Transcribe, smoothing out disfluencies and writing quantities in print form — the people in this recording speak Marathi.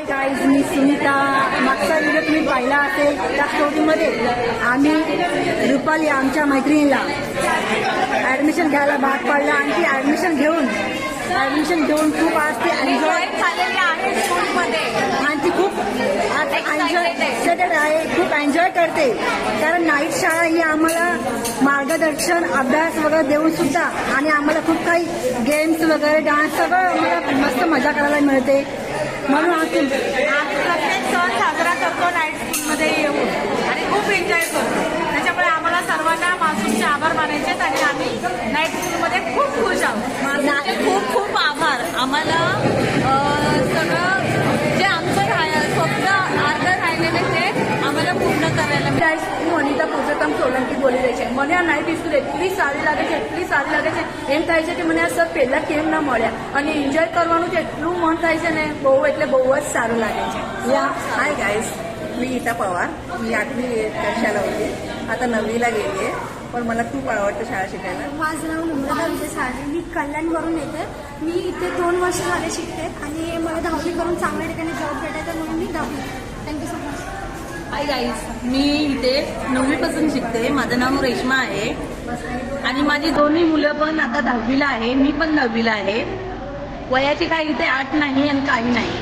गाईज, मी सुनीता. मागचा व्हिडिओ तुम्ही पाहिला असेल. त्या स्टोरीमध्ये आम्ही रुपाली आमच्या मैत्रिणीला ॲडमिशन घ्यायला भाग पाडला आणि ती ॲडमिशन घेऊन खूप आज ती एन्जॉय झालेली आहे स्कूलमध्ये आणि ती खूप एक्सायटेड आहे, खूप एन्जॉय करते. कारण नाईट शाळा ही आम्हाला मार्गदर्शन, अभ्यास वगैरे देऊन सुद्धा आणि आम्हाला खूप काही गेम्स वगैरे, डान्स सगळं आम्हाला मस्त मजा करायला मिळते. म्हणून आम्ही प्रत्येक सण साजरा करतो नाईट स्कूलमध्ये येऊन आणि खूप एन्जॉय करतो. त्याच्यामुळे आम्हाला सर्वांना मासूमचे आभार मानायचे आहेत आणि आम्ही नाईट स्कूलमध्ये खूप खुश आहोत. माझे खूप खूप आभार. आम्हाला सगळं जे आमचं स्वप्न अर्ध राहिलेले ते आम्हाला पूर्ण करायला गाइस, હું અનિતા પુરુષોત્તમ સોલંકી બોલી રહી છે. મને આ નાઇટ સ્કૂલ એટલી સારી લાગે છે એમ થાય છે કે મને આ સર પહેલા કેમ ના મળ્યા અને એન્જોય કરવાનું તો એટલું મન થાય છે ને, બહુ એટલે બહુ જ સારું લાગે છે. हाय गाईस, मी गीता पवार. मी 8वी कक्षाला होते, आता 9वीला गेली आहे. पण मला खूप आवडतं शाळा शिकायला. माझं नाव नम्रता विजय साळवे. मी कल्याणवरून येते. मी इथे 2 वर्ष झाले शिकते आणि मला 10वी करून चांगल्या ठिकाणी जॉब भेटायचा म्हणून मी 10वी. Thank you so much. Hi guys, मी इथे 9वीपासून शिकते. माझं नाव रेश्मा आहे आणि माझी दोन्ही मुलं पण आता 10वीला आहे. मी पण 10वीला आहे. वयाची काही इथे अट नाही आणि काही नाही.